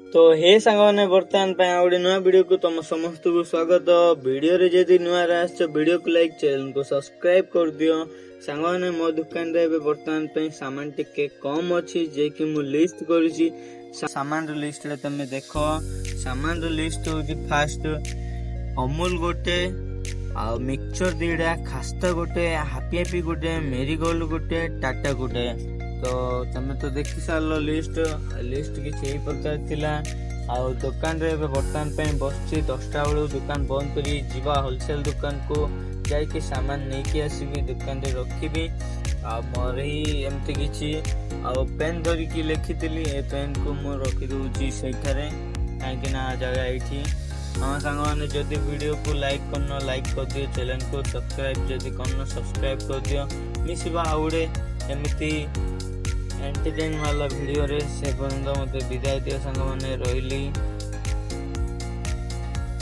तो हे सांगने बर्तमान आउे नुआ वीडियो को तुम समस्त को स्वागत। वीडियो रे जदि नुआ वीडियो को लाइक चैनल को सब्सक्राइब कर दियो। सांगने मो दुकान रे बर्तमान सामान टिके कम अच्छी जे कि मु लिस्ट करूची। सामान रो लिस्ट रे तमे देखो। सामान रो लिस्ट होची फास्ट अमूल गोटे आ मिक्सचर दीडा खास्ता गोटे हैप्पी हैप्पी गोटे मेरीगोल्ड गोटे टाटा गोटे। तो तमे तो देखी सार लिस्ट किसी यही प्रकार थिला। आ दुकान रे बर्तमान पे बसची 10टा बेलू दुकान बंद करी जीवा होलसेल दुकान को जाइए सामान नहीं कि आसबि दुकान रे रखी। आ मोर ही एमती किछि आ पेन धरिकी लिखिली ए पेन को मु रखी दूची सेठारे काहेकि ना जगह एठी। हाँ सांग मैंने जदि वीडियो को लाइक करना लाइक कर दियो, चैनल को सब्सक्राइब जदि करना सब्सक्राइब कर दियो। मिसिबा आउडे एमती एंटरटेन वाला वीडियो रे से पर्यंत मते विदाय दियो सांग मैंने रहिली।